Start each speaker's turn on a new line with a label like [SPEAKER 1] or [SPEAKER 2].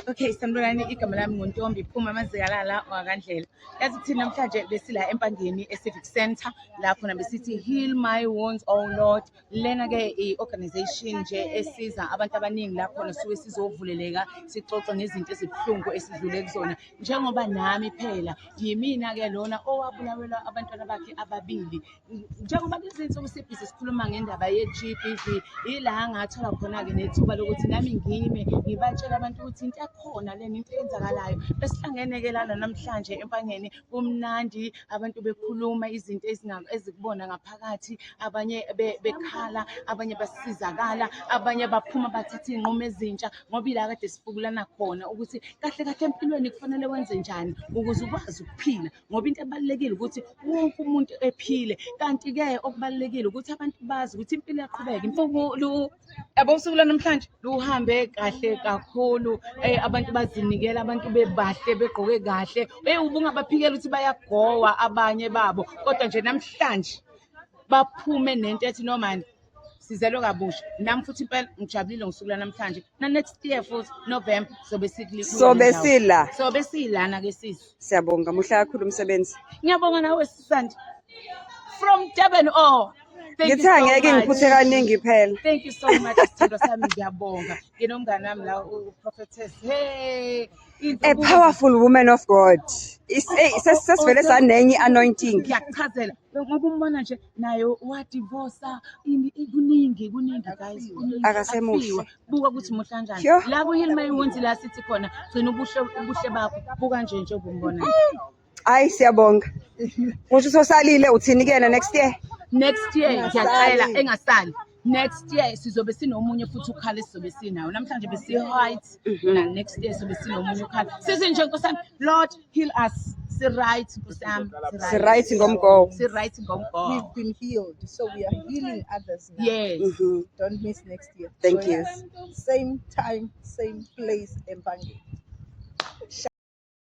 [SPEAKER 1] Okay, sanibonani, igama lami nguNtombi Phuma Mazikalala wakandlela. Yazi kuthi namhlanje besila empangeni e-Civic Centre la khona besithi Heal My Wounds Oh Lord. Lena ke i-organization nje esiza abantu abaningi la khona suke sizovuleleka sixoxe ngezinto ezibuhlungu esidlule kuzona. Njengoba nami phela yimina ke lona owabulawela abantwana bakhe ababili. Njengoba lezi insuku sibhizi sikhuluma ngendaba ye-GBV, ila ngathola khona ke nethuba lokuthi nami ngime ngibatshela abantu ukuthi into khona lena into eyenzakalayo. Besihlangene ke lana namhlanje empangeni kumnandi, abantu bekhuluma izinto ezikubona ngaphakathi, abanye bekhala, abanye basizakala, abanye baphuma bathatha inqumo ezintsha ngoba ila kade sifukulana khona ukuthi kahle kahle empilweni kufanele wenze njani ukuze ukwazi ukuphila, ngoba into ebalekile ukuthi wonke umuntu ephile. Kanti ke okubalekile ukuthi abantu bazi ukuthi impilo yaqhubeka. Imfuku yabo usuku namhlanje luhambe kahle kakhulu. Abantu bazinikela, abantu bebahle begqoke kahle. Ubungabaphikela ukuthi bayagowa abanye babo, kodwa nje namhlanje baphume nento ethi no man sizelwe kabusha. Nami futhi impela ngijabulile ngosuku namhlanje. Na next year futhi November sobe silana ke sisi.
[SPEAKER 2] Siyabonga, muhle kakhulu umsebenzi.
[SPEAKER 1] Ngiyabonga nawe sisandi from Durban.
[SPEAKER 2] Ngithi angeke ngiphuthe kaningi phela.
[SPEAKER 1] Thank you so much Sithando sami, ngiyabonga. Nginomngane wami la uProphetess. Hey,
[SPEAKER 2] A powerful woman of God. Sesivele sanenye anointing.
[SPEAKER 1] Ngiyakuchazela ngoba umbona nje nayo wadivorca kuningi guys.
[SPEAKER 2] Akasemuhle.
[SPEAKER 1] Buka ukuthi muhle kanjani. La ku Heal My Wounds la sithi khona gcina ubuhle bakho buka nje obumbona.
[SPEAKER 2] Hayi siyabonga. Ukuthi sosalile uthini kena next year?
[SPEAKER 1] Next year ngiyacela engasali. Next year sizobe sinomunye futhi ukhala sizobe sinawo. Namhlanje besi height na next year sizobe sinomunye ukhala. Sithi nje nkosami, Lord heal us. Si right nkosami.
[SPEAKER 2] Si right ngomgo.
[SPEAKER 1] Si right ngomgo.
[SPEAKER 3] We've been healed, so we are healing others now.
[SPEAKER 1] Yes.
[SPEAKER 3] Don't miss next year.
[SPEAKER 2] Thank you.
[SPEAKER 3] Same time, same place, Empangi.